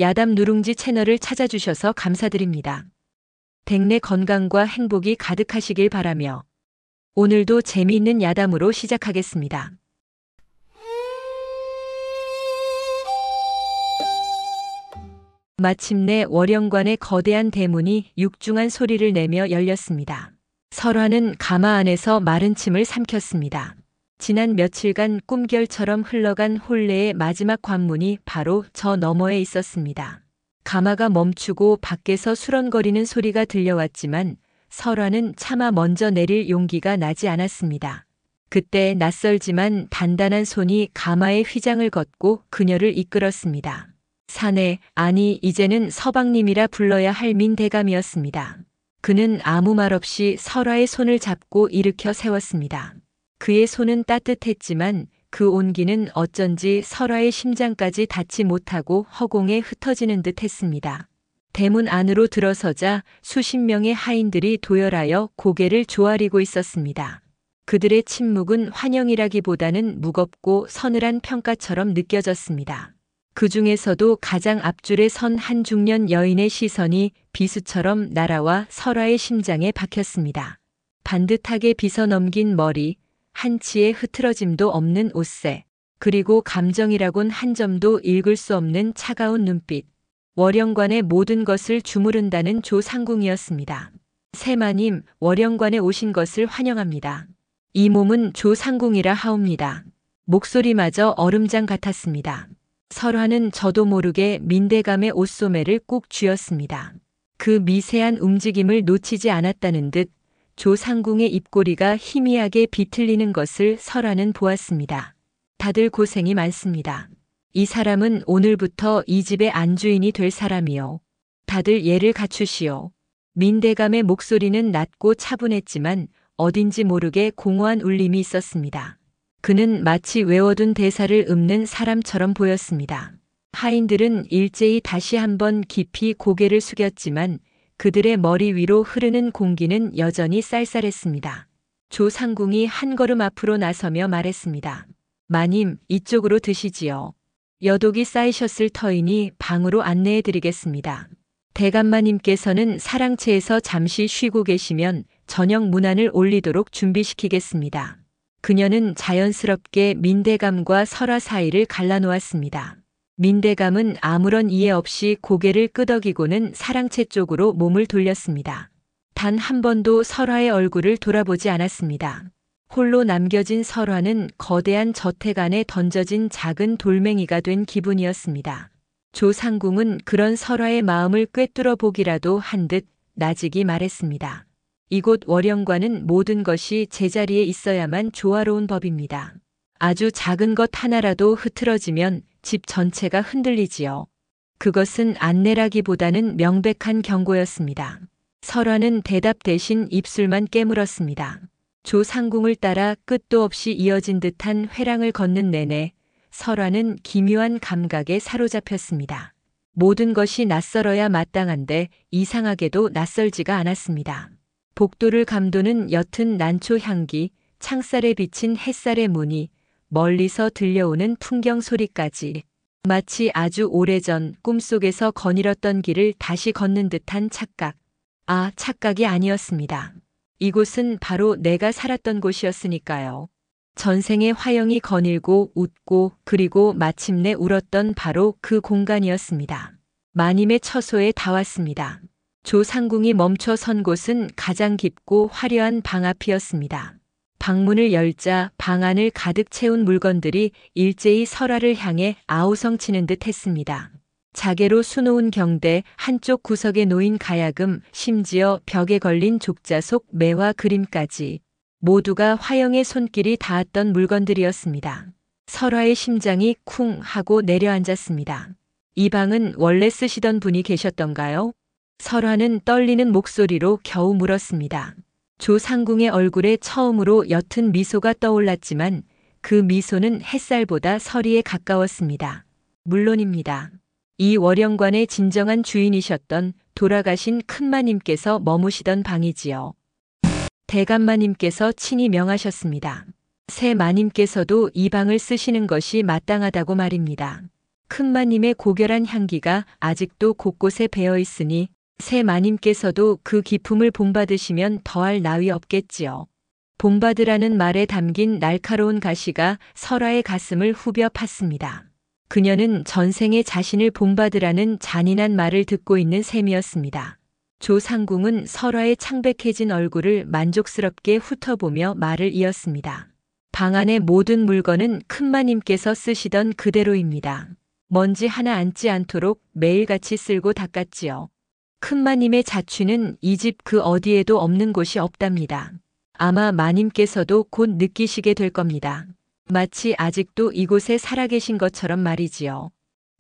야담 누룽지 채널을 찾아주셔서 감사드립니다. 댁내 건강과 행복이 가득하시길 바라며 오늘도 재미있는 야담으로 시작하겠습니다. 마침내 월영관의 거대한 대문이 육중한 소리를 내며 열렸습니다. 설화는 가마 안에서 마른 침을 삼켰습니다. 지난 며칠간 꿈결처럼 흘러간 혼례의 마지막 관문이 바로 저 너머에 있었습니다. 가마가 멈추고 밖에서 수런거리는 소리가 들려왔지만 설화는 차마 먼저 내릴 용기가 나지 않았습니다. 그때 낯설지만 단단한 손이 가마의 휘장을 걷고 그녀를 이끌었습니다. 사내, 아니 이제는 서방님이라 불러야 할 민대감이었습니다. 그는 아무 말 없이 설화의 손을 잡고 일으켜 세웠습니다. 그의 손은 따뜻했지만 그 온기는 어쩐지 설화의 심장까지 닿지 못하고 허공에 흩어지는 듯 했습니다. 대문 안으로 들어서자 수십 명의 하인들이 도열하여 고개를 조아리고 있었습니다. 그들의 침묵은 환영이라기보다는 무겁고 서늘한 평가처럼 느껴졌습니다. 그 중에서도 가장 앞줄에 선 한 중년 여인의 시선이 비수처럼 날아와 설화의 심장에 박혔습니다. 반듯하게 빗어넘긴 머리, 한치의 흐트러짐도 없는 옷색, 그리고 감정이라곤 한 점도 읽을 수 없는 차가운 눈빛. 월영관의 모든 것을 주무른다는 조상궁이었습니다. 세마님, 월영관에 오신 것을 환영합니다. 이 몸은 조상궁이라 하옵니다. 목소리마저 얼음장 같았습니다. 설화는 저도 모르게 민대감의 옷소매를 꾹 쥐었습니다. 그 미세한 움직임을 놓치지 않았다는 듯 조상궁의 입꼬리가 희미하게 비틀리는 것을 설화는 보았습니다. 다들 고생이 많습니다. 이 사람은 오늘부터 이 집의 안주인이 될 사람이요. 다들 예를 갖추시오. 민대감의 목소리는 낮고 차분했지만 어딘지 모르게 공허한 울림이 있었습니다. 그는 마치 외워둔 대사를 읊는 사람처럼 보였습니다. 하인들은 일제히 다시 한번 깊이 고개를 숙였지만 그들의 머리 위로 흐르는 공기는 여전히 쌀쌀했습니다. 조상궁이 한 걸음 앞으로 나서며 말했습니다. 마님, 이쪽으로 드시지요. 여독이 쌓이셨을 터이니 방으로 안내해 드리겠습니다. 대감마님께서는 사랑채에서 잠시 쉬고 계시면 저녁 문안을 올리도록 준비시키겠습니다. 그녀는 자연스럽게 민대감과 설화 사이를 갈라놓았습니다. 민대감은 아무런 이해 없이 고개를 끄덕이고는 사랑채 쪽으로 몸을 돌렸습니다. 단 한 번도 설화의 얼굴을 돌아보지 않았습니다. 홀로 남겨진 설화는 거대한 저택 안에 던져진 작은 돌멩이가 된 기분이었습니다. 조상궁은 그런 설화의 마음을 꿰뚫어 보기라도 한 듯 나직이 말했습니다. 이곳 월영관은 모든 것이 제자리에 있어야만 조화로운 법입니다. 아주 작은 것 하나라도 흐트러지면 집 전체가 흔들리지요. 그것은 안내라기보다는 명백한 경고였습니다. 설화는 대답 대신 입술만 깨물었습니다. 조상궁을 따라 끝도 없이 이어진 듯한 회랑을 걷는 내내 설화는 기묘한 감각에 사로잡혔습니다. 모든 것이 낯설어야 마땅한데 이상하게도 낯설지가 않았습니다. 복도를 감도는 옅은 난초 향기, 창살에 비친 햇살의 무늬, 멀리서 들려오는 풍경 소리까지 마치 아주 오래전 꿈속에서 거닐었던 길을 다시 걷는 듯한 착각. 아, 착각이 아니었습니다. 이곳은 바로 내가 살았던 곳이었으니까요. 전생의 화영이 거닐고 웃고 그리고 마침내 울었던 바로 그 공간이었습니다. 마님의 처소에 다 왔습니다. 조상궁이 멈춰 선 곳은 가장 깊고 화려한 방 앞이었습니다. 방문을 열자 방 안을 가득 채운 물건들이 일제히 설화를 향해 아우성치는 듯 했습니다. 자개로 수놓은 경대, 한쪽 구석에 놓인 가야금, 심지어 벽에 걸린 족자 속 매화 그림까지 모두가 화영의 손길이 닿았던 물건들이었습니다. 설화의 심장이 쿵 하고 내려앉았습니다. 이 방은 원래 쓰시던 분이 계셨던가요? 설화는 떨리는 목소리로 겨우 물었습니다. 조상궁의 얼굴에 처음으로 옅은 미소가 떠올랐지만 그 미소는 햇살보다 서리에 가까웠습니다. 물론입니다. 이 월영관의 진정한 주인이셨던 돌아가신 큰마님께서 머무시던 방이지요. 대감마님께서 친히 명하셨습니다. 새 마님께서도 이 방을 쓰시는 것이 마땅하다고 말입니다. 큰 마님의 고결한 향기가 아직도 곳곳에 배어 있으니 새 마님께서도 그 기품을 본받으시면 더할 나위 없겠지요. 본받으라는 말에 담긴 날카로운 가시가 설아의 가슴을 후벼 팠습니다. 그녀는 전생에 자신을 본받으라는 잔인한 말을 듣고 있는 셈이었습니다. 조상궁은 설아의 창백해진 얼굴을 만족스럽게 훑어보며 말을 이었습니다. 방 안의 모든 물건은 큰마님께서 쓰시던 그대로입니다. 먼지 하나 앉지 않도록 매일같이 쓸고 닦았지요. 큰마님의 자취는 이 집 그 어디에도 없는 곳이 없답니다. 아마 마님께서도 곧 느끼시게 될 겁니다. 마치 아직도 이곳에 살아계신 것처럼 말이지요.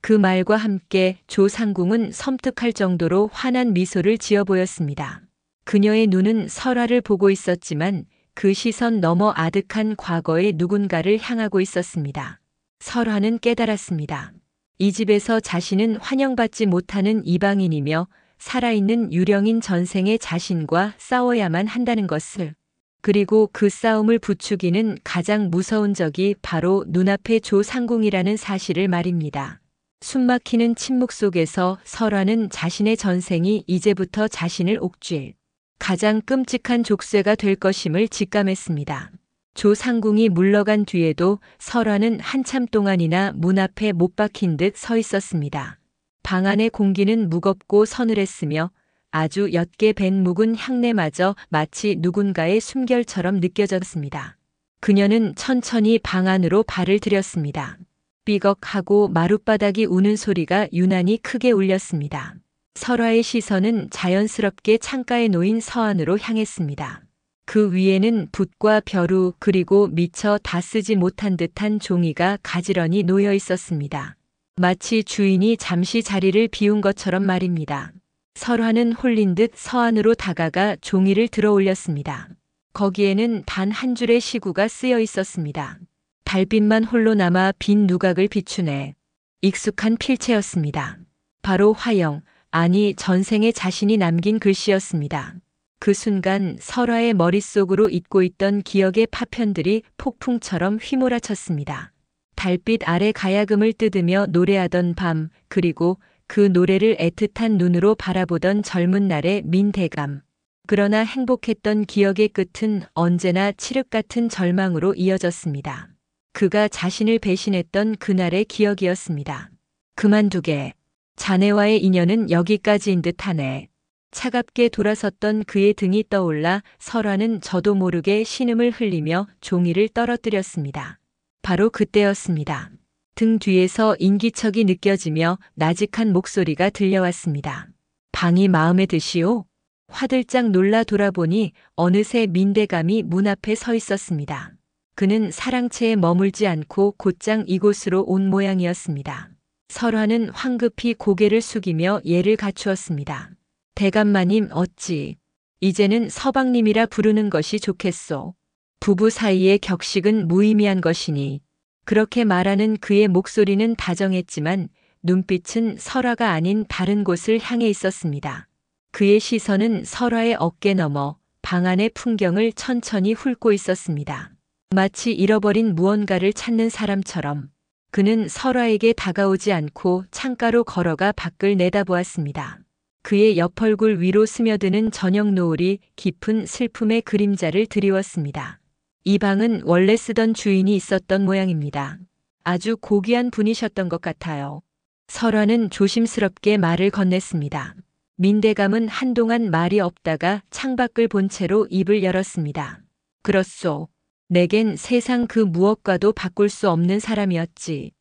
그 말과 함께 조상궁은 섬뜩할 정도로 환한 미소를 지어 보였습니다. 그녀의 눈은 설아를 보고 있었지만 그 시선 너머 아득한 과거의 누군가를 향하고 있었습니다. 설아는 깨달았습니다. 이 집에서 자신은 환영받지 못하는 이방인이며 살아있는 유령인 전생의 자신과 싸워야만 한다는 것을. 그리고 그 싸움을 부추기는 가장 무서운 적이 바로 눈앞의 조상궁이라는 사실을 말입니다. 숨막히는 침묵 속에서 설아는 자신의 전생이 이제부터 자신을 옥죄 가장 끔찍한 족쇄가 될 것임을 직감했습니다. 조상궁이 물러간 뒤에도 설아는 한참 동안이나 문 앞에 못 박힌 듯 서 있었습니다. 방 안의 공기는 무겁고 서늘했으며 아주 옅게 밴 묵은 향내마저 마치 누군가의 숨결처럼 느껴졌습니다. 그녀는 천천히 방 안으로 발을 들였습니다. 삐걱하고 마룻바닥이 우는 소리가 유난히 크게 울렸습니다. 설아의 시선은 자연스럽게 창가에 놓인 서안으로 향했습니다. 그 위에는 붓과 벼루 그리고 미처 다 쓰지 못한 듯한 종이가 가지런히 놓여 있었습니다. 마치 주인이 잠시 자리를 비운 것처럼 말입니다. 설아는 홀린 듯 서안으로 다가가 종이를 들어 올렸습니다. 거기에는 단 한 줄의 시구가 쓰여 있었습니다. 달빛만 홀로 남아 빈 누각을 비추네. 익숙한 필체였습니다. 바로 화영, 아니 전생에 자신이 남긴 글씨였습니다. 그 순간 설아의 머릿속으로 잊고 있던 기억의 파편들이 폭풍처럼 휘몰아쳤습니다. 달빛 아래 가야금을 뜯으며 노래하던 밤, 그리고 그 노래를 애틋한 눈으로 바라보던 젊은 날의 민대감. 그러나 행복했던 기억의 끝은 언제나 칠흑 같은 절망으로 이어졌습니다. 그가 자신을 배신했던 그날의 기억이었습니다. 그만두게. 자네와의 인연은 여기까지인 듯하네. 차갑게 돌아섰던 그의 등이 떠올라 설아는 저도 모르게 신음을 흘리며 종이를 떨어뜨렸습니다. 바로 그때였습니다. 등 뒤에서 인기척이 느껴지며 나직한 목소리가 들려왔습니다. 방이 마음에 드시오? 화들짝 놀라 돌아보니 어느새 민대감이 문 앞에 서 있었습니다. 그는 사랑채에 머물지 않고 곧장 이곳으로 온 모양이었습니다. 설아는 황급히 고개를 숙이며 예를 갖추었습니다. 대감마님 어찌 이제는 서방님이라 부르는 것이 좋겠소. 부부 사이의 격식은 무의미한 것이니. 그렇게 말하는 그의 목소리는 다정했지만 눈빛은 설아가 아닌 다른 곳을 향해 있었습니다. 그의 시선은 설아의 어깨 너머 방 안의 풍경을 천천히 훑고 있었습니다. 마치 잃어버린 무언가를 찾는 사람처럼 그는 설아에게 다가오지 않고 창가로 걸어가 밖을 내다보았습니다. 그의 옆얼굴 위로 스며드는 저녁 노을이 깊은 슬픔의 그림자를 드리웠습니다. 이 방은 원래 쓰던 주인이 있었던 모양입니다. 아주 고귀한 분이셨던 것 같아요. 설아는 조심스럽게 말을 건넸습니다. 민대감은 한동안 말이 없다가 창밖을 본 채로 입을 열었습니다. 그렇소. 내겐 세상 그 무엇과도 바꿀 수 없는 사람이었지.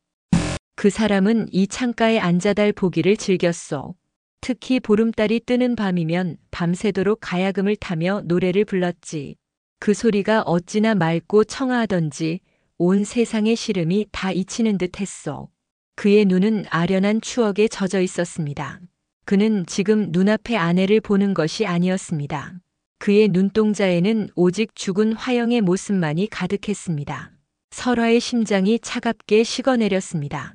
그 사람은 이 창가에 앉아달 보기를 즐겼소. 특히 보름달이 뜨는 밤이면 밤새도록 가야금을 타며 노래를 불렀지. 그 소리가 어찌나 맑고 청아하던지 온 세상의 시름이 다 잊히는 듯 했소. 그의 눈은 아련한 추억에 젖어 있었습니다. 그는 지금 눈앞의 아내를 보는 것이 아니었습니다. 그의 눈동자에는 오직 죽은 화영의 모습만이 가득했습니다. 설아의 심장이 차갑게 식어내렸습니다.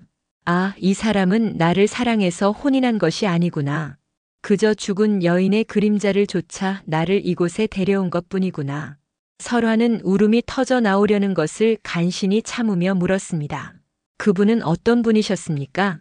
아, 이 사람은 나를 사랑해서 혼인한 것이 아니구나. 그저 죽은 여인의 그림자를 쫓아 나를 이곳에 데려온 것뿐이구나. 설아는 울음이 터져 나오려는 것을 간신히 참으며 물었습니다. 그분은 어떤 분이셨습니까?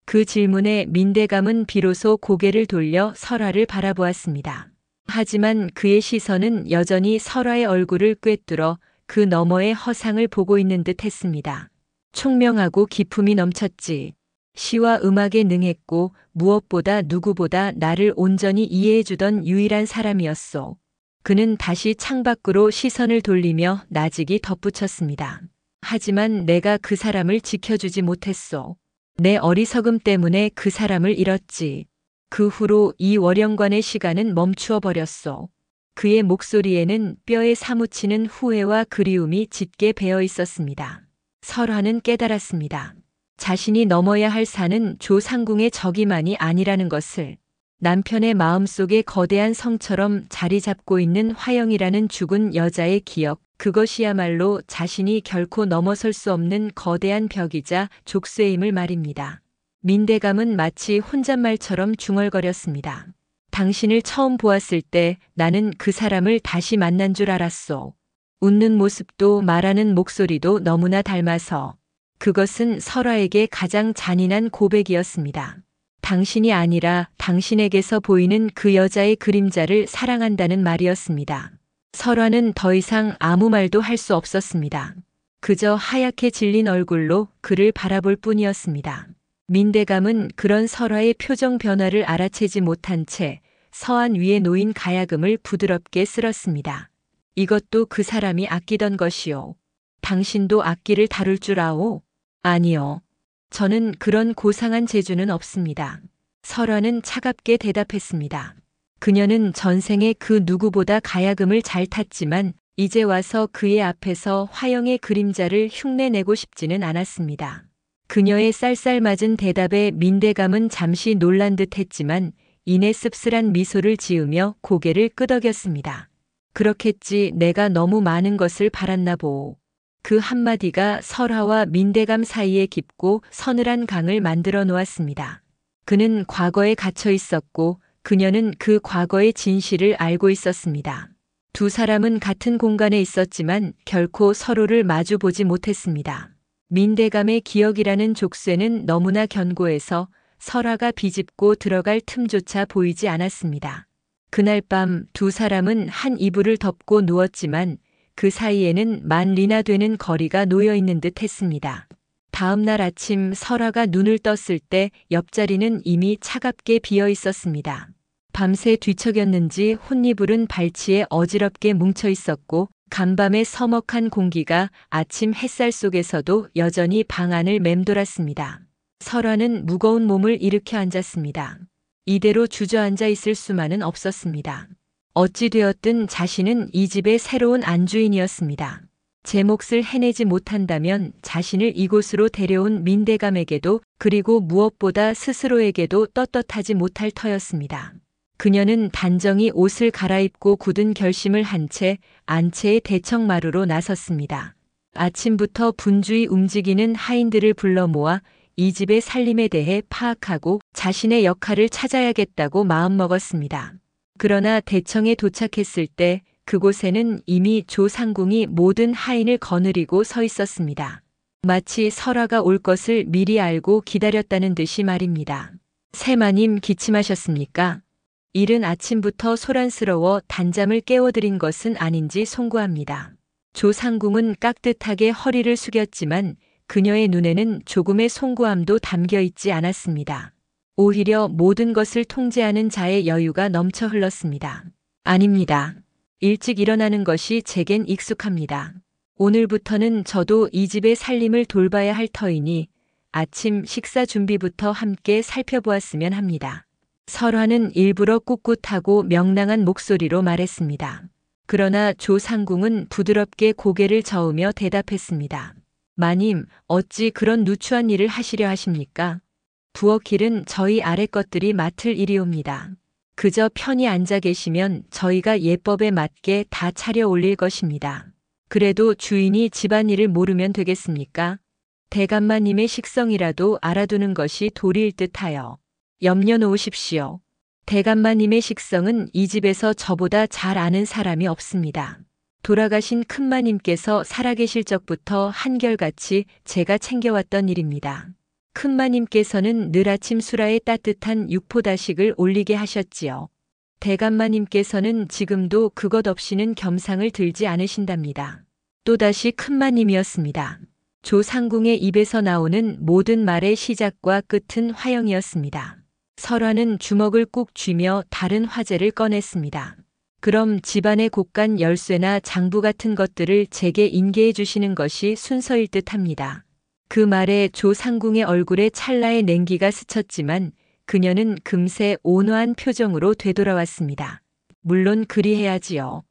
그 질문에 민대감은 비로소 고개를 돌려 설화를 바라보았습니다. 하지만 그의 시선은 여전히 설화의 얼굴을 꿰뚫어 그 너머의 허상을 보고 있는 듯 했습니다. 총명하고 기품이 넘쳤지. 시와 음악에 능했고 무엇보다 누구보다 나를 온전히 이해해주던 유일한 사람이었소. 그는 다시 창밖으로 시선을 돌리며 나직이 덧붙였습니다. 하지만 내가 그 사람을 지켜주지 못했소. 내 어리석음 때문에 그 사람을 잃었지. 그 후로 이 월영관의 시간은 멈추어 버렸소. 그의 목소리에는 뼈에 사무치는 후회와 그리움이 짙게 배어 있었습니다. 설화는 깨달았습니다. 자신이 넘어야 할 산은 조상궁의 적이만이 아니라는 것을. 남편의 마음속에 거대한 성처럼 자리 잡고 있는 화영이라는 죽은 여자의 기억, 그것이야말로 자신이 결코 넘어설 수 없는 거대한 벽이자 족쇄임을 말입니다. 민대감은 마치 혼잣말처럼 중얼거렸습니다. 당신을 처음 보았을 때 나는 그 사람을 다시 만난 줄 알았소. 웃는 모습도 말하는 목소리도 너무나 닮아서. 그것은 설화에게 가장 잔인한 고백이었습니다. 당신이 아니라 당신에게서 보이는 그 여자의 그림자를 사랑한다는 말이었습니다. 설화는 더 이상 아무 말도 할 수 없었습니다. 그저 하얗게 질린 얼굴로 그를 바라볼 뿐이었습니다. 민대감은 그런 설화의 표정 변화를 알아채지 못한 채 서안 위에 놓인 가야금을 부드럽게 쓸었습니다. 이것도 그 사람이 아끼던 것이요. 당신도 악기를 다룰 줄 아오? 아니요. 저는 그런 고상한 재주는 없습니다. 설화는 차갑게 대답했습니다. 그녀는 전생에 그 누구보다 가야금을 잘 탔지만 이제 와서 그의 앞에서 화영의 그림자를 흉내내고 싶지는 않았습니다. 그녀의 쌀쌀맞은 대답에 민대감은 잠시 놀란 듯 했지만 이내 씁쓸한 미소를 지으며 고개를 끄덕였습니다. 그렇겠지, 내가 너무 많은 것을 바랐나 보오. 그 한마디가 설화와 민대감 사이에 깊고 서늘한 강을 만들어 놓았습니다. 그는 과거에 갇혀 있었고 그녀는 그 과거의 진실을 알고 있었습니다. 두 사람은 같은 공간에 있었지만 결코 서로를 마주보지 못했습니다. 민대감의 기억이라는 족쇄는 너무나 견고해서 설화가 비집고 들어갈 틈조차 보이지 않았습니다. 그날 밤 두 사람은 한 이불을 덮고 누웠지만 그 사이에는 만 리나 되는 거리가 놓여 있는 듯 했습니다. 다음 날 아침 설화가 눈을 떴을 때 옆자리는 이미 차갑게 비어 있었습니다. 밤새 뒤척였는지 혼이불은 발치에 어지럽게 뭉쳐 있었고 간밤의 서먹한 공기가 아침 햇살 속에서도 여전히 방 안을 맴돌았습니다. 설화는 무거운 몸을 일으켜 앉았습니다. 이대로 주저앉아 있을 수만은 없었습니다. 어찌 되었든 자신은 이 집의 새로운 안주인이었습니다. 제 몫을 해내지 못한다면 자신을 이곳으로 데려온 민대감에게도 그리고 무엇보다 스스로에게도 떳떳하지 못할 터였습니다. 그녀는 단정히 옷을 갈아입고 굳은 결심을 한 채 안채의 대청마루로 나섰습니다. 아침부터 분주히 움직이는 하인들을 불러 모아 이 집의 살림에 대해 파악하고 자신의 역할을 찾아야겠다고 마음먹었습니다. 그러나 대청에 도착했을 때 그곳에는 이미 조상궁이 모든 하인을 거느리고 서 있었습니다. 마치 설화가 올 것을 미리 알고 기다렸다는 듯이 말입니다. 세마님 기침하셨습니까? 이른 아침부터 소란스러워 단잠을 깨워드린 것은 아닌지 송구합니다. 조상궁은 깍듯하게 허리를 숙였지만 그녀의 눈에는 조금의 송구함도 담겨 있지 않았습니다. 오히려 모든 것을 통제하는 자의 여유가 넘쳐 흘렀습니다. 아닙니다. 일찍 일어나는 것이 제겐 익숙합니다. 오늘부터는 저도 이 집의 살림을 돌봐야 할 터이니 아침 식사 준비부터 함께 살펴보았으면 합니다. 설화는 일부러 꿋꿋하고 명랑한 목소리로 말했습니다. 그러나 조상궁은 부드럽게 고개를 저으며 대답했습니다. 마님, 어찌 그런 누추한 일을 하시려 하십니까? 부엌일은 저희 아래 것들이 맡을 일이옵니다. 그저 편히 앉아 계시면 저희가 예법에 맞게 다 차려 올릴 것입니다. 그래도 주인이 집안일을 모르면 되겠습니까? 대감마님의 식성이라도 알아두는 것이 도리일 듯하여. 염려 놓으십시오. 대감마님의 식성은 이 집에서 저보다 잘 아는 사람이 없습니다. 돌아가신 큰마님께서 살아계실 적부터 한결같이 제가 챙겨왔던 일입니다. 큰마님께서는 늘 아침 수라에 따뜻한 육포다식을 올리게 하셨지요. 대감마님께서는 지금도 그것 없이는 겸상을 들지 않으신답니다. 또다시 큰마님이었습니다. 조상궁의 입에서 나오는 모든 말의 시작과 끝은 화영이었습니다. 설화는 주먹을 꾹 쥐며 다른 화제를 꺼냈습니다. 그럼 집안의 곳간 열쇠나 장부 같은 것들을 제게 인계해 주시는 것이 순서일 듯합니다. 그 말에 조상궁의 얼굴에 찰나의 냉기가 스쳤지만 그녀는 금세 온화한 표정으로 되돌아왔습니다. 물론 그리해야지요.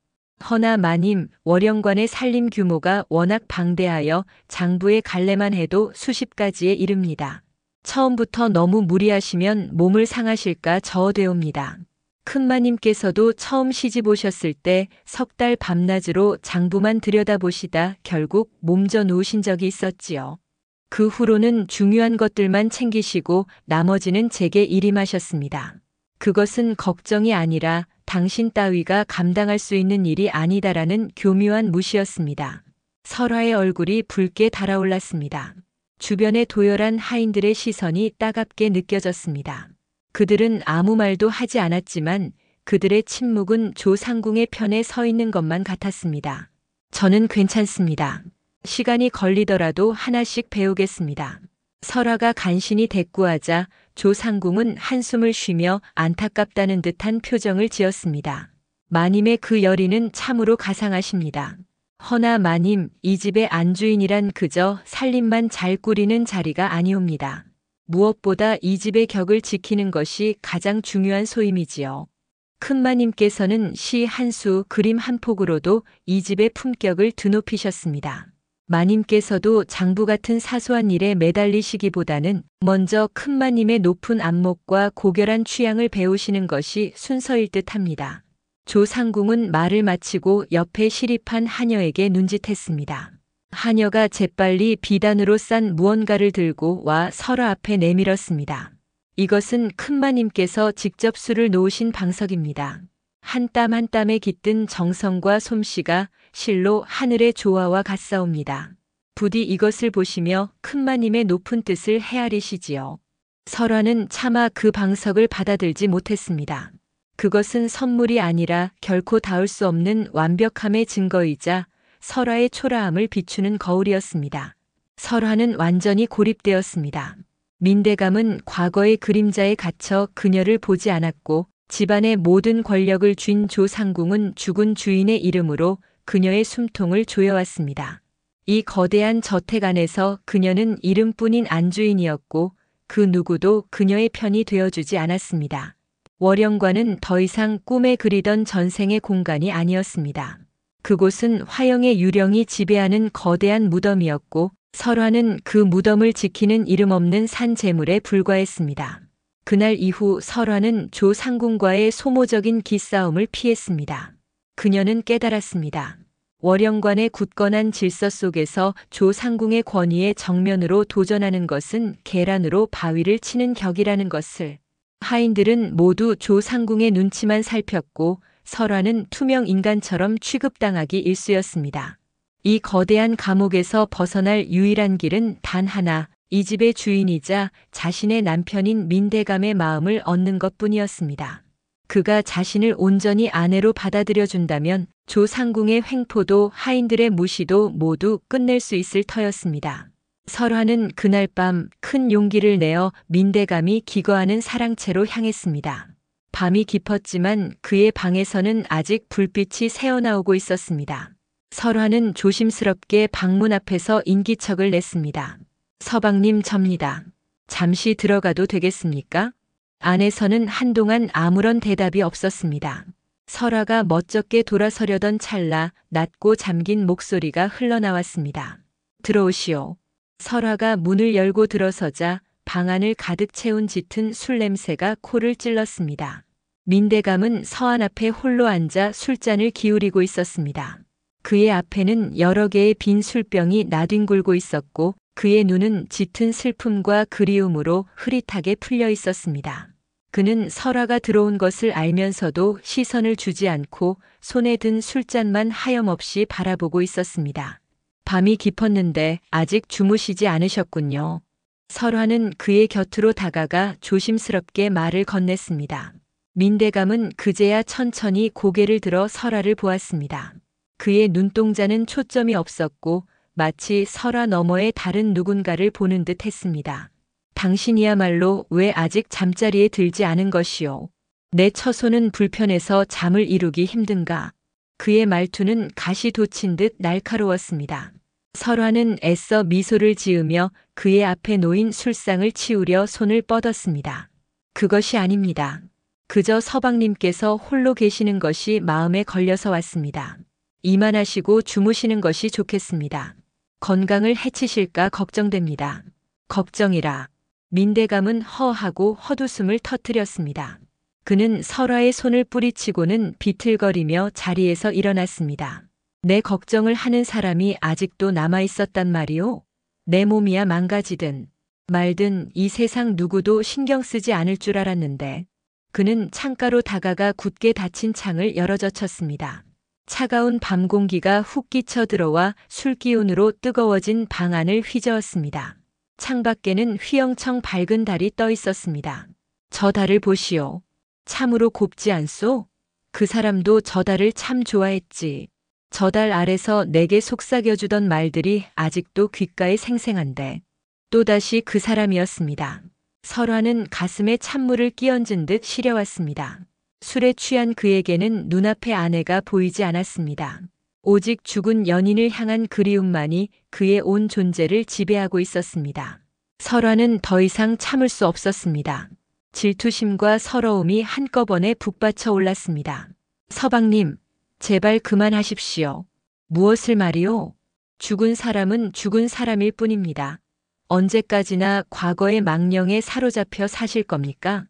허나 마님, 월영관의 살림 규모가 워낙 방대하여 장부에 갈래만 해도 수십 가지에 이릅니다. 처음부터 너무 무리하시면 몸을 상하실까 저어되옵니다. 큰마님께서도 처음 시집 오셨을 때 석 달 밤낮으로 장부만 들여다보시다 결국 몸져 누우신 적이 있었지요. 그 후로는 중요한 것들만 챙기시고 나머지는 제게 일임하셨습니다. 그것은 걱정이 아니라 당신 따위가 감당할 수 있는 일이 아니다라는 교묘한 무시였습니다. 설화의 얼굴이 붉게 달아올랐습니다. 주변의 도열한 하인들의 시선이 따갑게 느껴졌습니다. 그들은 아무 말도 하지 않았지만 그들의 침묵은 조상궁의 편에 서 있는 것만 같았습니다. 저는 괜찮습니다. 시간이 걸리더라도 하나씩 배우겠습니다. 설화가 간신히 대꾸하자 조상궁은 한숨을 쉬며 안타깝다는 듯한 표정을 지었습니다. 마님의 그 열의는 참으로 가상하십니다. 허나 마님, 이 집의 안주인이란 그저 살림만 잘 꾸리는 자리가 아니옵니다. 무엇보다 이 집의 격을 지키는 것이 가장 중요한 소임이지요. 큰마님께서는 시 한 수, 그림 한 폭으로도 이 집의 품격을 드높이셨습니다. 마님께서도 장부 같은 사소한 일에 매달리시기보다는 먼저 큰마님의 높은 안목과 고결한 취향을 배우시는 것이 순서일 듯합니다. 조상궁은 말을 마치고 옆에 시립한 하녀에게 눈짓했습니다. 하녀가 재빨리 비단으로 싼 무언가를 들고 와 설화 앞에 내밀었습니다. 이것은 큰마님께서 직접 술을 놓으신 방석입니다. 한 땀 한 땀에 깃든 정성과 솜씨가 실로 하늘의 조화와 같사옵니다. 부디 이것을 보시며 큰마님의 높은 뜻을 헤아리시지요. 설화는 차마 그 방석을 받아들지 못했습니다. 그것은 선물이 아니라 결코 닿을 수 없는 완벽함의 증거이자 설화의 초라함을 비추는 거울이었습니다. 설화는 완전히 고립되었습니다. 민대감은 과거의 그림자에 갇혀 그녀를 보지 않았고 집안의 모든 권력을 쥔 조상궁은 죽은 주인의 이름으로 그녀의 숨통을 조여왔습니다. 이 거대한 저택 안에서 그녀는 이름뿐인 안주인이었고 그 누구도 그녀의 편이 되어주지 않았습니다. 월영관은 더 이상 꿈에 그리던 전생의 공간이 아니었습니다. 그곳은 화영의 유령이 지배하는 거대한 무덤이었고 설화는 그 무덤을 지키는 이름 없는 산 제물에 불과했습니다. 그날 이후 설화는 조상궁과의 소모적인 기싸움을 피했습니다. 그녀는 깨달았습니다. 월영관의 굳건한 질서 속에서 조상궁의 권위에 정면으로 도전하는 것은 계란으로 바위를 치는 격이라는 것을. 하인들은 모두 조상궁의 눈치만 살폈고 설화는 투명 인간처럼 취급당하기 일쑤였습니다. 이 거대한 감옥에서 벗어날 유일한 길은 단 하나, 이 집의 주인이자 자신의 남편인 민대감의 마음을 얻는 것뿐이었습니다. 그가 자신을 온전히 아내로 받아들여준다면 조상궁의 횡포도 하인들의 무시도 모두 끝낼 수 있을 터였습니다. 설화는 그날 밤 큰 용기를 내어 민대감이 기거하는 사랑채로 향했습니다. 밤이 깊었지만 그의 방에서는 아직 불빛이 새어나오고 있었습니다. 설화는 조심스럽게 방문 앞에서 인기척을 냈습니다. 서방님, 접니다. 잠시 들어가도 되겠습니까? 안에서는 한동안 아무런 대답이 없었습니다. 설화가 멋쩍게 돌아서려던 찰나 낮고 잠긴 목소리가 흘러나왔습니다. 들어오시오. 설화가 문을 열고 들어서자 방 안을 가득 채운 짙은 술 냄새가 코를 찔렀습니다. 민대감은 서안 앞에 홀로 앉아 술잔을 기울이고 있었습니다. 그의 앞에는 여러 개의 빈 술병이 나뒹굴고 있었고 그의 눈은 짙은 슬픔과 그리움으로 흐릿하게 풀려 있었습니다. 그는 설화가 들어온 것을 알면서도 시선을 주지 않고 손에 든 술잔만 하염없이 바라보고 있었습니다. 밤이 깊었는데 아직 주무시지 않으셨군요. 설화는 그의 곁으로 다가가 조심스럽게 말을 건넸습니다. 민대감은 그제야 천천히 고개를 들어 설화를 보았습니다. 그의 눈동자는 초점이 없었고 마치 설화 너머의 다른 누군가를 보는 듯 했습니다. 당신이야말로 왜 아직 잠자리에 들지 않은 것이오? 내 처소는 불편해서 잠을 이루기 힘든가? 그의 말투는 가시 돋친 듯 날카로웠습니다. 설화는 애써 미소를 지으며 그의 앞에 놓인 술상을 치우려 손을 뻗었습니다. 그것이 아닙니다. 그저 서방님께서 홀로 계시는 것이 마음에 걸려서 왔습니다. 이만하시고 주무시는 것이 좋겠습니다. 건강을 해치실까 걱정됩니다. 걱정이라. 민대감은 허하고 헛웃음을 터뜨렸습니다. 그는 설화의 손을 뿌리치고는 비틀거리며 자리에서 일어났습니다. 내 걱정을 하는 사람이 아직도 남아있었단 말이오? 내 몸이야 망가지든 말든 이 세상 누구도 신경 쓰지 않을 줄 알았는데. 그는 창가로 다가가 굳게 닫힌 창을 열어젖혔습니다. 차가운 밤 공기가 훅 끼쳐 들어와 술기운으로 뜨거워진 방 안을 휘저었습니다. 창밖에는 휘영청 밝은 달이 떠 있었습니다. 저 달을 보시오. 참으로 곱지 않소? 그 사람도 저 달을 참 좋아했지. 저 달 아래서 내게 속삭여주던 말들이 아직도 귓가에 생생한데. 또다시 그 사람이었습니다. 설화는 가슴에 찬물을 끼얹은 듯 시려왔습니다. 술에 취한 그에게는 눈앞의 아내가 보이지 않았습니다. 오직 죽은 연인을 향한 그리움만이 그의 온 존재를 지배하고 있었습니다. 설화는 더 이상 참을 수 없었습니다. 질투심과 서러움이 한꺼번에 북받쳐 올랐습니다. 서방님, 제발 그만하십시오. 무엇을 말이오? 죽은 사람은 죽은 사람일 뿐입니다. 언제까지나 과거의 망령에 사로잡혀 사실 겁니까?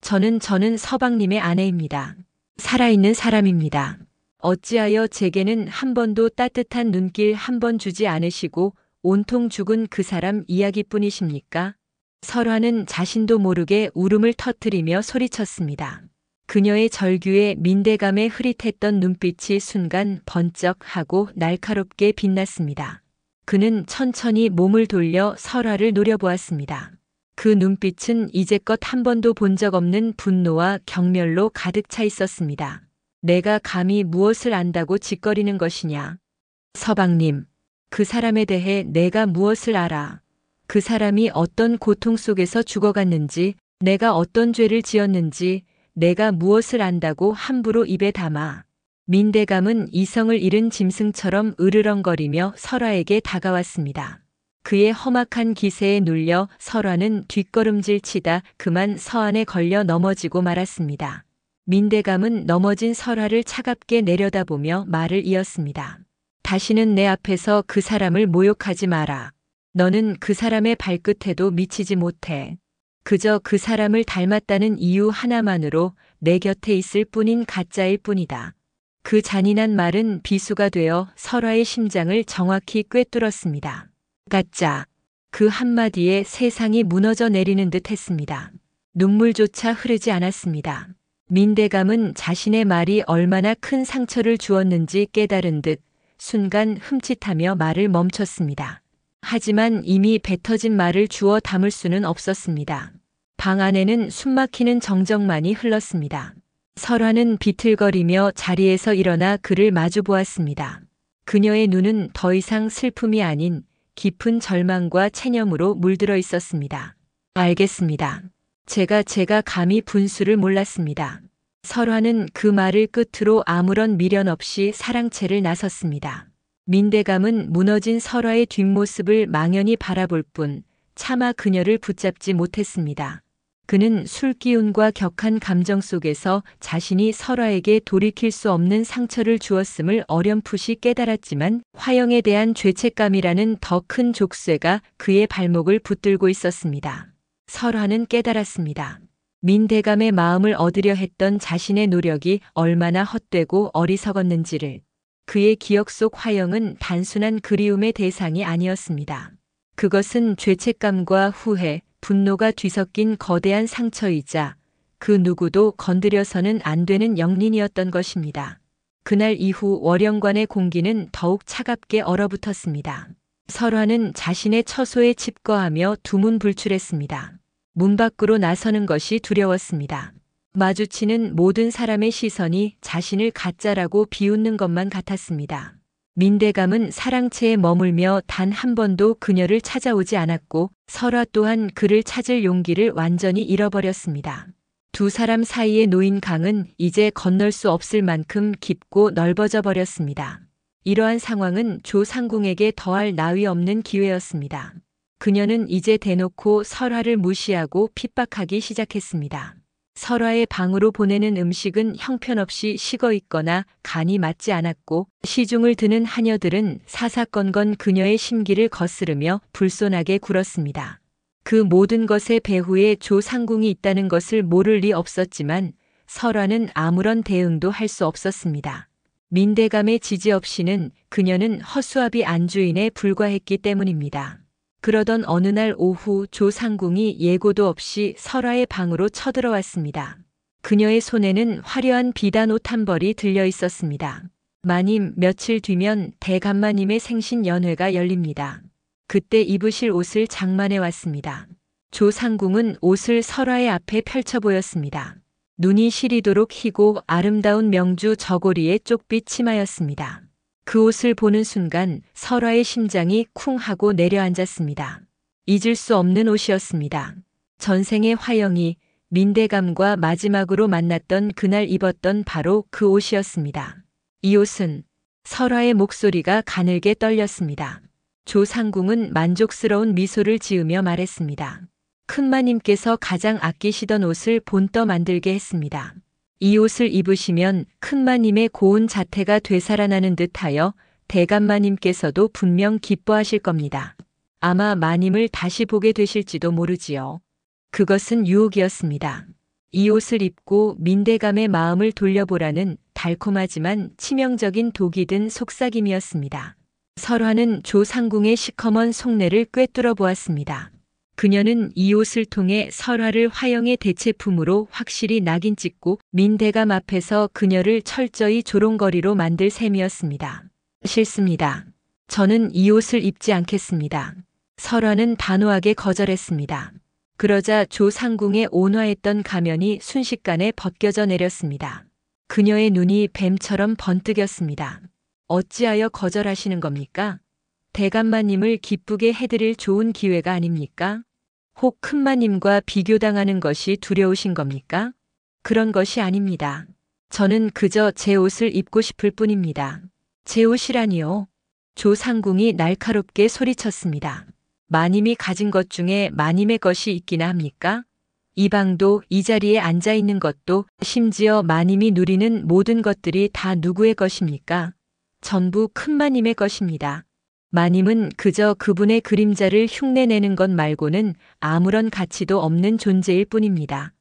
저는 서방님의 아내입니다. 살아있는 사람입니다. 어찌하여 제게는 한 번도 따뜻한 눈길 한 번 주지 않으시고 온통 죽은 그 사람 이야기뿐이십니까? 설화는 자신도 모르게 울음을 터뜨리며 소리쳤습니다. 그녀의 절규에 민대감의 흐릿했던 눈빛이 순간 번쩍하고 날카롭게 빛났습니다. 그는 천천히 몸을 돌려 설화를 노려보았습니다. 그 눈빛은 이제껏 한 번도 본 적 없는 분노와 경멸로 가득 차 있었습니다. 내가 감히 무엇을 안다고 짓거리는 것이냐? 서방님, 그 사람에 대해 내가 무엇을 알아? 그 사람이 어떤 고통 속에서 죽어갔는지, 내가 어떤 죄를 지었는지, 내가 무엇을 안다고 함부로 입에 담아. 민대감은 이성을 잃은 짐승처럼 으르렁거리며 설화에게 다가왔습니다. 그의 험악한 기세에 눌려 설화는 뒷걸음질 치다 그만 서안에 걸려 넘어지고 말았습니다. 민대감은 넘어진 설화를 차갑게 내려다보며 말을 이었습니다. 다시는 내 앞에서 그 사람을 모욕하지 마라. 너는 그 사람의 발끝에도 미치지 못해. 그저 그 사람을 닮았다는 이유 하나만으로 내 곁에 있을 뿐인 가짜일 뿐이다. 그 잔인한 말은 비수가 되어 설화의 심장을 정확히 꿰뚫었습니다. 가짜. 그 한마디에 세상이 무너져 내리는 듯 했습니다. 눈물조차 흐르지 않았습니다. 민대감은 자신의 말이 얼마나 큰 상처를 주었는지 깨달은 듯 순간 흠칫하며 말을 멈췄습니다. 하지만 이미 뱉어진 말을 주워 담을 수는 없었습니다. 방 안에는 숨막히는 정적만이 흘렀습니다. 설화는 비틀거리며 자리에서 일어나 그를 마주 보았습니다. 그녀의 눈은 더 이상 슬픔이 아닌 깊은 절망과 체념으로 물들어 있었습니다. 알겠습니다. 제가 감히 분수를 몰랐습니다. 설화는 그 말을 끝으로 아무런 미련 없이 사랑채를 나섰습니다. 민대감은 무너진 설화의 뒷모습을 망연히 바라볼 뿐 차마 그녀를 붙잡지 못했습니다. 그는 술기운과 격한 감정 속에서 자신이 설화에게 돌이킬 수 없는 상처를 주었음을 어렴풋이 깨달았지만 화영에 대한 죄책감이라는 더 큰 족쇄가 그의 발목을 붙들고 있었습니다. 설화는 깨달았습니다. 민대감의 마음을 얻으려 했던 자신의 노력이 얼마나 헛되고 어리석었는지를. 그의 기억 속 화영은 단순한 그리움의 대상이 아니었습니다. 그것은 죄책감과 후회, 분노가 뒤섞인 거대한 상처이자 그 누구도 건드려서는 안 되는 영린이었던 것입니다. 그날 이후 월영관의 공기는 더욱 차갑게 얼어붙었습니다. 설화는 자신의 처소에 집거하며 두문불출했습니다. 문 밖으로 나서는 것이 두려웠습니다. 마주치는 모든 사람의 시선이 자신을 가짜라고 비웃는 것만 같았습니다. 민대감은 사랑채에 머물며 단 한 번도 그녀를 찾아오지 않았고 설화 또한 그를 찾을 용기를 완전히 잃어버렸습니다. 두 사람 사이에 놓인 강은 이제 건널 수 없을 만큼 깊고 넓어져 버렸습니다. 이러한 상황은 조상궁에게 더할 나위 없는 기회였습니다. 그녀는 이제 대놓고 설화를 무시하고 핍박하기 시작했습니다. 설화의 방으로 보내는 음식은 형편없이 식어 있거나 간이 맞지 않았고 시중을 드는 하녀들은 사사건건 그녀의 심기를 거스르며 불손하게 굴었습니다. 그 모든 것의 배후에 조상궁이 있다는 것을 모를 리 없었지만 설화는 아무런 대응도 할 수 없었습니다. 민대감의 지지 없이는 그녀는 허수아비 안주인에 불과했기 때문입니다. 그러던 어느 날 오후 조상궁이 예고도 없이 설화의 방으로 쳐들어왔습니다. 그녀의 손에는 화려한 비단 옷 한 벌이 들려 있었습니다. 마님, 며칠 뒤면 대감마님의 생신 연회가 열립니다. 그때 입으실 옷을 장만해 왔습니다. 조상궁은 옷을 설화의 앞에 펼쳐 보였습니다. 눈이 시리도록 희고 아름다운 명주 저고리의 쪽빛 치마였습니다. 그 옷을 보는 순간 설화의 심장이 쿵 하고 내려앉았습니다. 잊을 수 없는 옷이었습니다. 전생의 화영이 민대감과 마지막으로 만났던 그날 입었던 바로 그 옷이었습니다. 이 옷은 설화의 목소리가 가늘게 떨렸습니다. 조상궁은 만족스러운 미소를 지으며 말했습니다. 큰마님께서 가장 아끼시던 옷을 본떠 만들게 했습니다. 이 옷을 입으시면 큰마님의 고운 자태가 되살아나는 듯하여 대감마님께서도 분명 기뻐하실 겁니다. 아마 마님을 다시 보게 되실지도 모르지요. 그것은 유혹이었습니다. 이 옷을 입고 민대감의 마음을 돌려보라는 달콤하지만 치명적인 독이 든 속삭임이었습니다. 설화는 조상궁의 시커먼 속내를 꿰뚫어 보았습니다. 그녀는 이 옷을 통해 설화를 화영의 대체품으로 확실히 낙인 찍고 민대감 앞에서 그녀를 철저히 조롱거리로 만들 셈이었습니다. 싫습니다. 저는 이 옷을 입지 않겠습니다. 설화는 단호하게 거절했습니다. 그러자 조상궁의 온화했던 가면이 순식간에 벗겨져 내렸습니다. 그녀의 눈이 뱀처럼 번뜩였습니다. 어찌하여 거절하시는 겁니까? 대감마님을 기쁘게 해드릴 좋은 기회가 아닙니까? 혹 큰마님과 비교당하는 것이 두려우신 겁니까? 그런 것이 아닙니다. 저는 그저 제 옷을 입고 싶을 뿐입니다. 제 옷이라니요. 조상궁이 날카롭게 소리쳤습니다. 마님이 가진 것 중에 마님의 것이 있기나 합니까? 이 방도 이 자리에 앉아 있는 것도 심지어 마님이 누리는 모든 것들이 다 누구의 것입니까? 전부 큰마님의 것입니다. 마님은 그저 그분의 그림자를 흉내내는 것 말고는 아무런 가치도 없는 존재일 뿐입니다.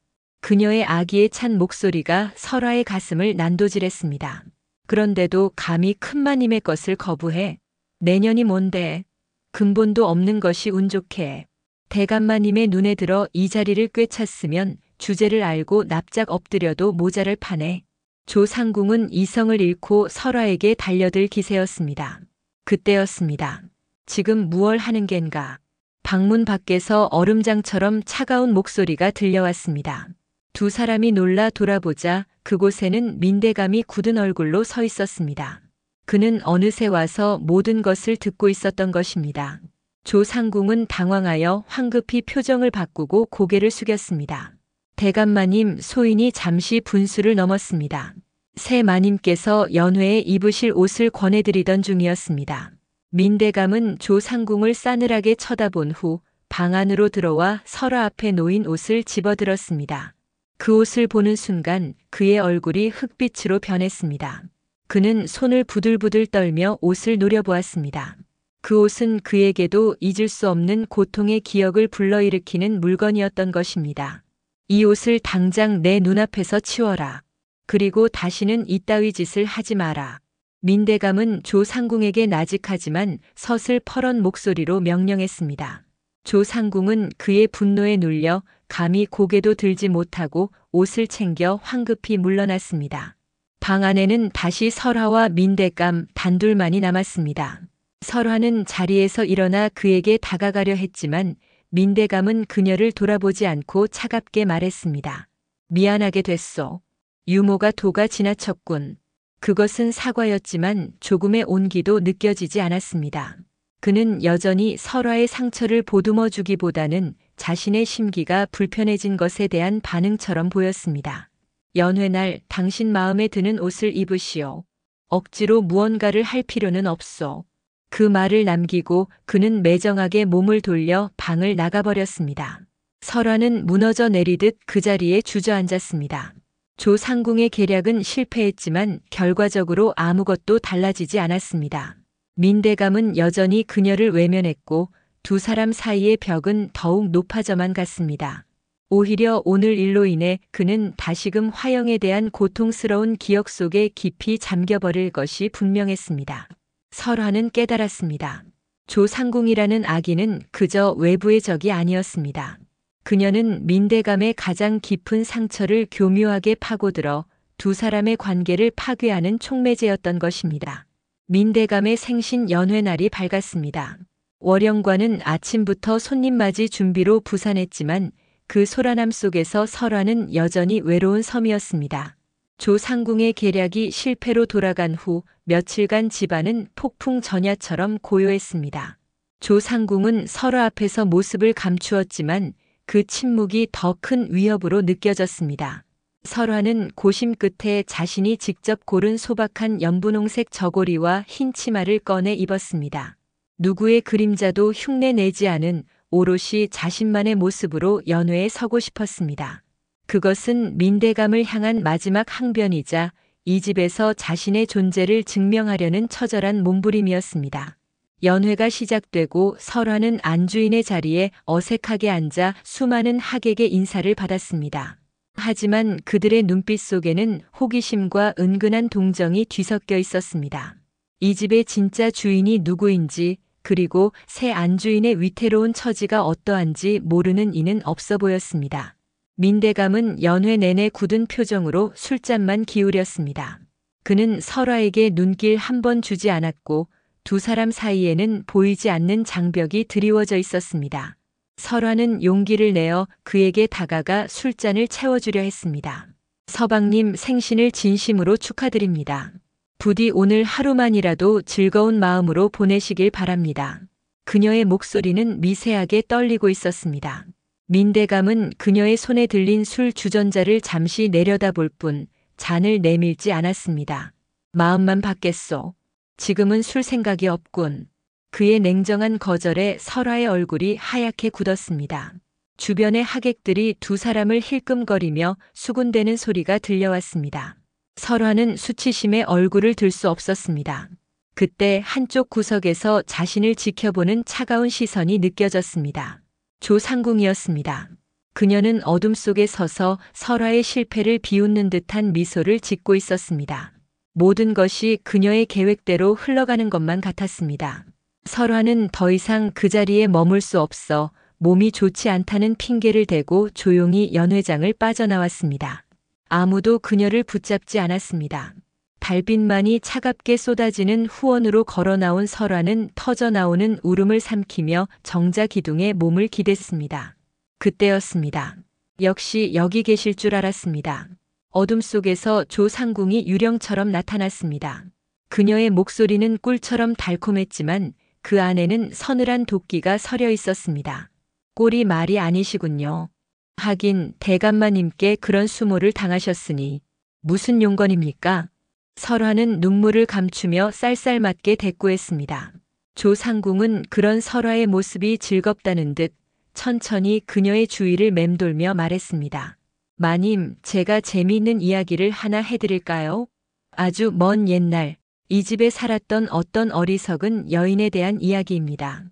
그녀의 아기에 찬 목소리가 설화의 가슴을 난도질했습니다. 그런데도 감히 큰마님의 것을 거부해? 내년이 뭔데? 근본도 없는 것이 운 좋게. 대감마님의 눈에 들어 이 자리를 꿰찼으면 주제를 알고 납작 엎드려도 모자랄 판에. 조상궁은 이성을 잃고 설화에게 달려들 기세였습니다. 그때였습니다. 지금 무얼 하는 겐가. 방문 밖에서 얼음장처럼 차가운 목소리가 들려왔습니다. 두 사람이 놀라 돌아보자 그곳에는 민대감이 굳은 얼굴로 서 있었습니다. 그는 어느새 와서 모든 것을 듣고 있었던 것입니다. 조상궁은 당황하여 황급히 표정을 바꾸고 고개를 숙였습니다. 대감마님, 소인이 잠시 분수를 넘었습니다. 새 마님께서 연회에 입으실 옷을 권해드리던 중이었습니다. 민대감은 조상궁을 싸늘하게 쳐다본 후 방 안으로 들어와 설화 앞에 놓인 옷을 집어들었습니다. 그 옷을 보는 순간 그의 얼굴이 흑빛으로 변했습니다. 그는 손을 부들부들 떨며 옷을 노려보았습니다. 그 옷은 그에게도 잊을 수 없는 고통의 기억을 불러일으키는 물건이었던 것입니다. 이 옷을 당장 내 눈앞에서 치워라. 그리고 다시는 이따위 짓을 하지 마라. 민대감은 조상궁에게 나직하지만 서슬퍼런 목소리로 명령했습니다. 조상궁은 그의 분노에 눌려 감히 고개도 들지 못하고 옷을 챙겨 황급히 물러났습니다. 방 안에는 다시 설화와 민대감 단둘만이 남았습니다. 설화는 자리에서 일어나 그에게 다가가려 했지만 민대감은 그녀를 돌아보지 않고 차갑게 말했습니다. 미안하게 됐소. 유모가 도가 지나쳤군. 그것은 사과였지만 조금의 온기도 느껴지지 않았습니다. 그는 여전히 설화의 상처를 보듬어 주기보다는 자신의 심기가 불편해진 것에 대한 반응처럼 보였습니다. 연회날 당신 마음에 드는 옷을 입으시오. 억지로 무언가를 할 필요는 없소. 그 말을 남기고 그는 매정하게 몸을 돌려 방을 나가버렸습니다. 설화는 무너져 내리듯 그 자리에 주저앉았습니다. 조상궁의 계략은 실패했지만 결과적으로 아무것도 달라지지 않았습니다. 민대감은 여전히 그녀를 외면했고 두 사람 사이의 벽은 더욱 높아져만 갔습니다. 오히려 오늘 일로 인해 그는 다시금 화영에 대한 고통스러운 기억 속에 깊이 잠겨버릴 것이 분명했습니다. 설화는 깨달았습니다. 조상궁이라는 아기는 그저 외부의 적이 아니었습니다. 그녀는 민대감의 가장 깊은 상처를 교묘하게 파고들어 두 사람의 관계를 파괴하는 촉매제였던 것입니다. 민대감의 생신 연회날이 밝았습니다. 월영관은 아침부터 손님 맞이 준비로 부산했지만 그 소란함 속에서 설화는 여전히 외로운 섬이었습니다. 조상궁의 계략이 실패로 돌아간 후 며칠간 집안은 폭풍 전야처럼 고요했습니다. 조상궁은 설화 앞에서 모습을 감추었지만 그 침묵이 더 큰 위협으로 느껴졌습니다. 설화는 고심 끝에 자신이 직접 고른 소박한 연분홍색 저고리와 흰 치마를 꺼내 입었습니다. 누구의 그림자도 흉내내지 않은 오롯이 자신만의 모습으로 연회에 서고 싶었습니다. 그것은 민대감을 향한 마지막 항변이자 이 집에서 자신의 존재를 증명하려는 처절한 몸부림이었습니다. 연회가 시작되고 설화는 안주인의 자리에 어색하게 앉아 수많은 하객의 인사를 받았습니다. 하지만 그들의 눈빛 속에는 호기심과 은근한 동정이 뒤섞여 있었습니다. 이 집의 진짜 주인이 누구인지 그리고 새 안주인의 위태로운 처지가 어떠한지 모르는 이는 없어 보였습니다. 민대감은 연회 내내 굳은 표정으로 술잔만 기울였습니다. 그는 설화에게 눈길 한 번 주지 않았고 두 사람 사이에는 보이지 않는 장벽이 드리워져 있었습니다. 설화는 용기를 내어 그에게 다가가 술잔을 채워주려 했습니다. 서방님 생신을 진심으로 축하드립니다. 부디 오늘 하루만이라도 즐거운 마음으로 보내시길 바랍니다. 그녀의 목소리는 미세하게 떨리고 있었습니다. 민대감은 그녀의 손에 들린 술 주전자를 잠시 내려다볼 뿐 잔을 내밀지 않았습니다. 마음만 받겠소. 지금은 술 생각이 없군. 그의 냉정한 거절에 설화의 얼굴이 하얗게 굳었습니다. 주변의 하객들이 두 사람을 힐끔거리며 수군대는 소리가 들려왔습니다. 설화는 수치심에 얼굴을 들 수 없었습니다. 그때 한쪽 구석에서 자신을 지켜보는 차가운 시선이 느껴졌습니다. 조상궁이었습니다. 그녀는 어둠 속에 서서 설화의 실패를 비웃는 듯한 미소를 짓고 있었습니다. 모든 것이 그녀의 계획대로 흘러가는 것만 같았습니다. 설화는 더 이상 그 자리에 머물 수 없어 몸이 좋지 않다는 핑계를 대고 조용히 연회장을 빠져나왔습니다. 아무도 그녀를 붙잡지 않았습니다. 달빛만이 차갑게 쏟아지는 후원으로 걸어 나온 설화는 터져나오는 울음을 삼키며 정자 기둥에 몸을 기댔습니다. 그때였습니다. 역시 여기 계실 줄 알았습니다. 어둠 속에서 조상궁이 유령처럼 나타났습니다. 그녀의 목소리는 꿀처럼 달콤했지만 그 안에는 서늘한 도끼가 서려 있었습니다. 꼴이 말이 아니시군요. 하긴 대감마님께 그런 수모를 당하셨으니 무슨 용건입니까? 설화는 눈물을 감추며 쌀쌀맞게 대꾸했습니다. 조상궁은 그런 설화의 모습이 즐겁다는 듯 천천히 그녀의 주위를 맴돌며 말했습니다. 마님, 제가 재미있는 이야기를 하나 해드릴까요? 아주 먼 옛날 이 집에 살았던 어떤 어리석은 여인에 대한 이야기입니다.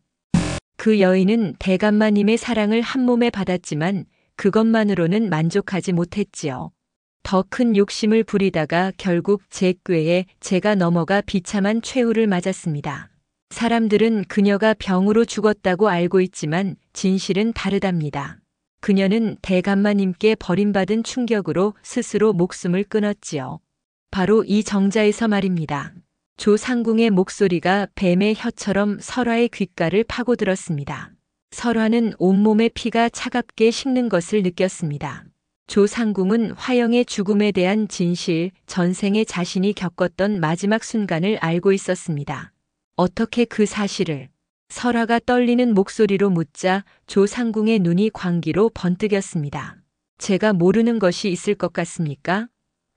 그 여인은 대감마님의 사랑을 한 몸에 받았지만 그것만으로는 만족하지 못했지요. 더 큰 욕심을 부리다가 결국 제 꾀에 제가 넘어가 비참한 최후를 맞았습니다. 사람들은 그녀가 병으로 죽었다고 알고 있지만 진실은 다르답니다. 그녀는 대감마님께 버림받은 충격으로 스스로 목숨을 끊었지요. 바로 이 정자에서 말입니다. 조상궁의 목소리가 뱀의 혀처럼 설화의 귓가를 파고들었습니다. 설화는 온몸의 피가 차갑게 식는 것을 느꼈습니다. 조상궁은 화영의 죽음에 대한 진실, 전생에 자신이 겪었던 마지막 순간을 알고 있었습니다. 어떻게 그 사실을? 설화가 떨리는 목소리로 묻자 조상궁의 눈이 광기로 번뜩였습니다. 제가 모르는 것이 있을 것 같습니까?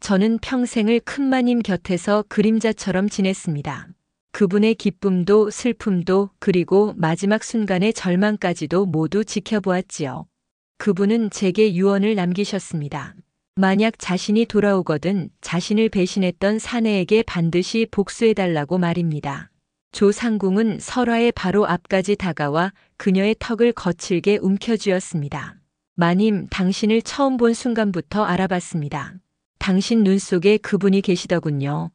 저는 평생을 큰마님 곁에서 그림자처럼 지냈습니다. 그분의 기쁨도 슬픔도 그리고 마지막 순간의 절망까지도 모두 지켜보았지요. 그분은 제게 유언을 남기셨습니다. 만약 자신이 돌아오거든 자신을 배신했던 사내에게 반드시 복수해달라고 말입니다. 조상궁은 설화의 바로 앞까지 다가와 그녀의 턱을 거칠게 움켜쥐었습니다. 마님, 당신을 처음 본 순간부터 알아봤습니다. 당신 눈 속에 그분이 계시더군요.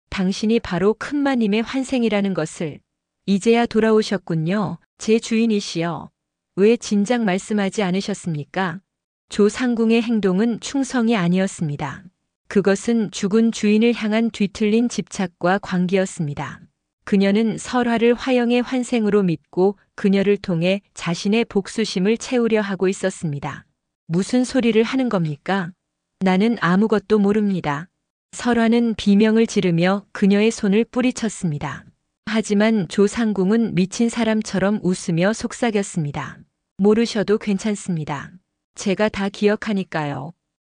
당신이 바로 큰마님의 환생이라는 것을. 이제야 돌아오셨군요. 제 주인이시여. 왜 진작 말씀하지 않으셨습니까? 조상궁의 행동은 충성이 아니었습니다. 그것은 죽은 주인을 향한 뒤틀린 집착과 관계였습니다. 그녀는 설화를 화영의 환생으로 믿고 그녀를 통해 자신의 복수심을 채우려 하고 있었습니다. 무슨 소리를 하는 겁니까? 나는 아무것도 모릅니다. 설화는 비명을 지르며 그녀의 손을 뿌리쳤습니다. 하지만 조상궁은 미친 사람처럼 웃으며 속삭였습니다. 모르셔도 괜찮습니다. 제가 다 기억하니까요.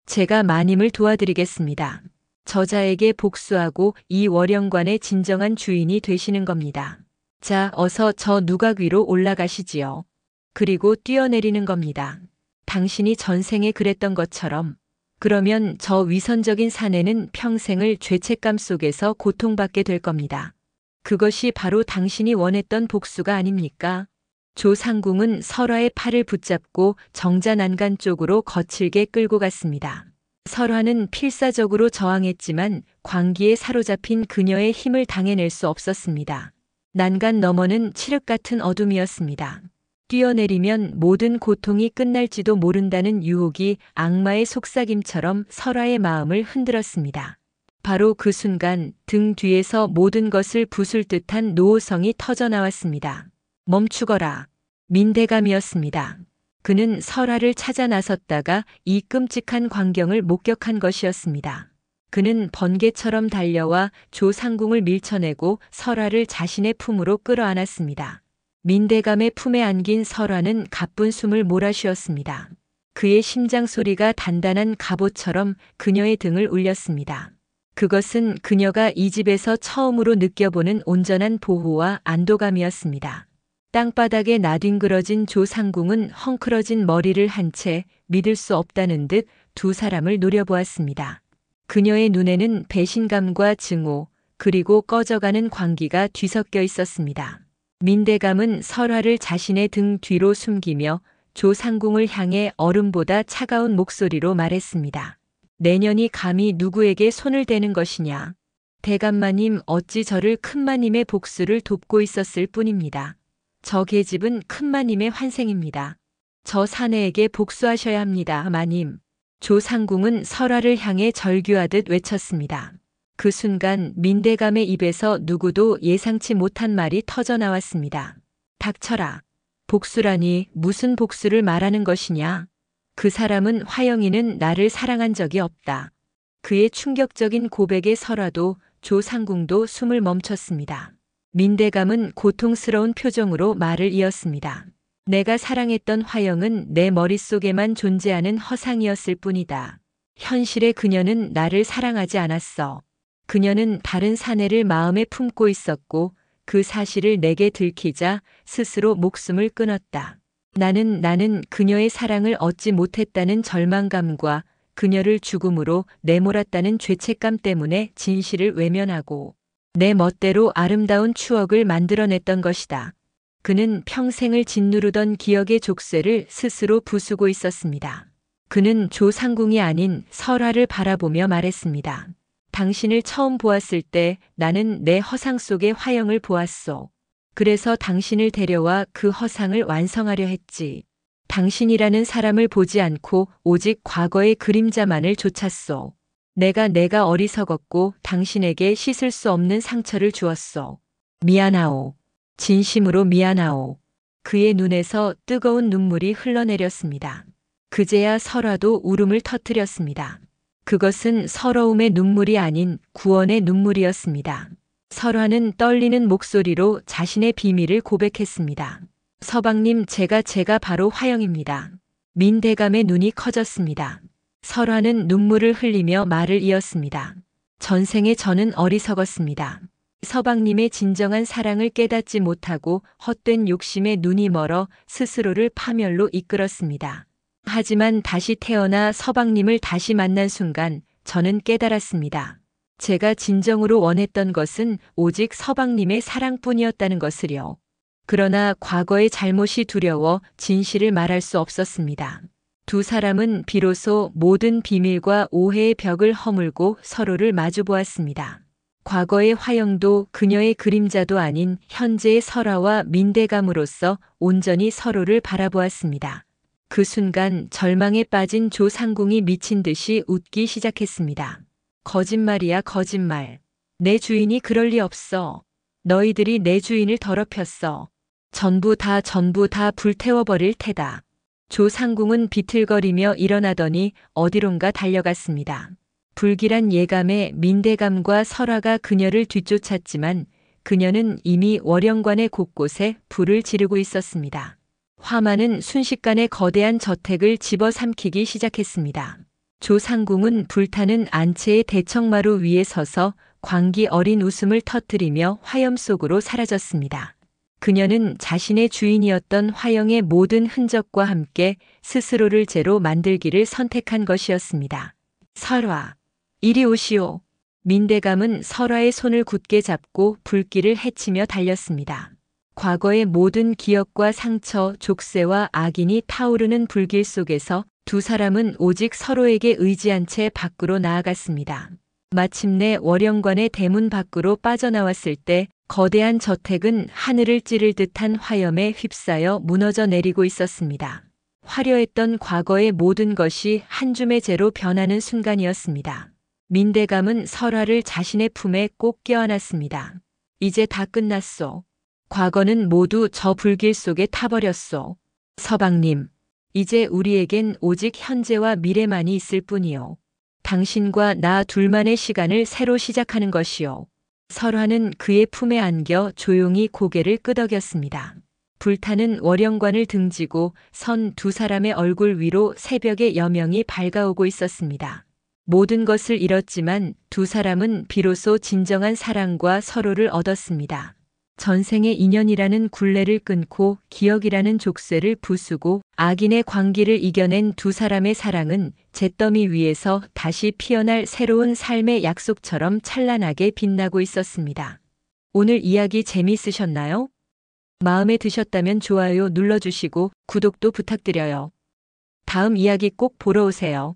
제가 마님을 도와드리겠습니다. 저자에게 복수하고 이 월영관의 진정한 주인이 되시는 겁니다. 자, 어서 저 누각 위로 올라가시지요. 그리고 뛰어내리는 겁니다. 당신이 전생에 그랬던 것처럼. 그러면 저 위선적인 사내는 평생을 죄책감 속에서 고통받게 될 겁니다. 그것이 바로 당신이 원했던 복수가 아닙니까? 조상궁은 설화의 팔을 붙잡고 정자난간 쪽으로 거칠게 끌고 갔습니다. 설화는 필사적으로 저항했지만 광기에 사로잡힌 그녀의 힘을 당해낼 수 없었습니다. 난간 너머는 칠흑 같은 어둠이었습니다. 뛰어내리면 모든 고통이 끝날지도 모른다는 유혹이 악마의 속삭임처럼 설화의 마음을 흔들었습니다. 바로 그 순간 등 뒤에서 모든 것을 부술 듯한 노호성이 터져나왔습니다. 멈추거라. 민대감이었습니다. 그는 설화를 찾아 나섰다가 이 끔찍한 광경을 목격한 것이었습니다. 그는 번개처럼 달려와 조상궁을 밀쳐내고 설화를 자신의 품으로 끌어안았습니다. 민대감의 품에 안긴 설화는 가쁜 숨을 몰아쉬었습니다. 그의 심장 소리가 단단한 갑옷처럼 그녀의 등을 울렸습니다. 그것은 그녀가 이 집에서 처음으로 느껴보는 온전한 보호와 안도감이었습니다. 땅바닥에 나뒹그러진 조상궁은 헝클어진 머리를 한 채 믿을 수 없다는 듯 두 사람을 노려보았습니다. 그녀의 눈에는 배신감과 증오, 그리고 꺼져가는 광기가 뒤섞여 있었습니다. 민대감은 설화를 자신의 등 뒤로 숨기며 조상궁을 향해 얼음보다 차가운 목소리로 말했습니다. 내년이 감히 누구에게 손을 대는 것이냐. 대감마님 어찌 저를 큰마님의 복수를 돕고 있었을 뿐입니다. 저 계집은 큰마님의 환생입니다. 저 사내에게 복수하셔야 합니다, 마님. 조상궁은 설화를 향해 절규하듯 외쳤습니다. 그 순간 민대감의 입에서 누구도 예상치 못한 말이 터져나왔습니다. 닥쳐라. 복수라니 무슨 복수를 말하는 것이냐. 그 사람은 화영이는 나를 사랑한 적이 없다. 그의 충격적인 고백에 설화도 조상궁도 숨을 멈췄습니다. 민대감은 고통스러운 표정으로 말을 이었습니다. 내가 사랑했던 화영은 내 머릿속에만 존재하는 허상이었을 뿐이다. 현실의 그녀는 나를 사랑하지 않았어. 그녀는 다른 사내를 마음에 품고 있었고 그 사실을 내게 들키자 스스로 목숨을 끊었다. 나는 그녀의 사랑을 얻지 못했다는 절망감과 그녀를 죽음으로 내몰았다는 죄책감 때문에 진실을 외면하고 내 멋대로 아름다운 추억을 만들어냈던 것이다. 그는 평생을 짓누르던 기억의 족쇄를 스스로 부수고 있었습니다. 그는 조상궁이 아닌 설화를 바라보며 말했습니다. 당신을 처음 보았을 때 나는 내 허상 속의 화영을 보았소. 그래서 당신을 데려와 그 허상을 완성하려 했지. 당신이라는 사람을 보지 않고 오직 과거의 그림자만을 쫓았소. 내가 어리석었고 당신에게 씻을 수 없는 상처를 주었소. 미안하오. 진심으로 미안하오. 그의 눈에서 뜨거운 눈물이 흘러내렸습니다. 그제야 설화도 울음을 터뜨렸습니다. 그것은 서러움의 눈물이 아닌 구원의 눈물이었습니다. 설화는 떨리는 목소리로 자신의 비밀을 고백했습니다. 서방님, 제가 바로 화영입니다. 민대감의 눈이 커졌습니다. 설화는 눈물을 흘리며 말을 이었습니다. 전생에 저는 어리석었습니다. 서방님의 진정한 사랑을 깨닫지 못하고 헛된 욕심에 눈이 멀어 스스로를 파멸로 이끌었습니다. 하지만 다시 태어나 서방님을 다시 만난 순간 저는 깨달았습니다. 제가 진정으로 원했던 것은 오직 서방님의 사랑뿐이었다는 것을요. 그러나 과거의 잘못이 두려워 진실을 말할 수 없었습니다. 두 사람은 비로소 모든 비밀과 오해의 벽을 허물고 서로를 마주보았습니다. 과거의 화영도 그녀의 그림자도 아닌 현재의 설화와 민대감으로서 온전히 서로를 바라보았습니다. 그 순간 절망에 빠진 조상궁이 미친 듯이 웃기 시작했습니다. 거짓말이야, 거짓말. 내 주인이 그럴 리 없어. 너희들이 내 주인을 더럽혔어. 전부 다 불태워버릴 테다. 조상궁은 비틀거리며 일어나더니 어디론가 달려갔습니다. 불길한 예감에 민대감과 설화가 그녀를 뒤쫓았지만 그녀는 이미 월영관의 곳곳에 불을 지르고 있었습니다. 화마는 순식간에 거대한 저택을 집어삼키기 시작했습니다. 조상궁은 불타는 안채의 대청마루 위에 서서 광기 어린 웃음을 터뜨리며 화염 속으로 사라졌습니다. 그녀는 자신의 주인이었던 화영의 모든 흔적과 함께 스스로를 죄로 만들기를 선택한 것이었습니다. 설화, 이리 오시오. 민대감은 설화의 손을 굳게 잡고 불길을 헤치며 달렸습니다. 과거의 모든 기억과 상처, 족쇄와 악인이 타오르는 불길 속에서 두 사람은 오직 서로에게 의지한 채 밖으로 나아갔습니다. 마침내 월영관의 대문 밖으로 빠져나왔을 때 거대한 저택은 하늘을 찌를 듯한 화염에 휩싸여 무너져 내리고 있었습니다. 화려했던 과거의 모든 것이 한 줌의 재로 변하는 순간이었습니다. 민대감은 설화를 자신의 품에 꼭 껴안았습니다. 이제 다 끝났소. 과거는 모두 저 불길 속에 타버렸소. 서방님, 이제 우리에겐 오직 현재와 미래만이 있을 뿐이요. 당신과 나 둘만의 시간을 새로 시작하는 것이요. 설화는 그의 품에 안겨 조용히 고개를 끄덕였습니다. 불타는 월영관을 등지고 선 두 사람의 얼굴 위로 새벽의 여명이 밝아오고 있었습니다. 모든 것을 잃었지만 두 사람은 비로소 진정한 사랑과 서로를 얻었습니다. 전생의 인연이라는 굴레를 끊고 기억이라는 족쇄를 부수고 악인의 광기를 이겨낸 두 사람의 사랑은 잿더미 위에서 다시 피어날 새로운 삶의 약속처럼 찬란하게 빛나고 있었습니다. 오늘 이야기 재미있으셨나요? 마음에 드셨다면 좋아요 눌러주시고 구독도 부탁드려요. 다음 이야기 꼭 보러 오세요.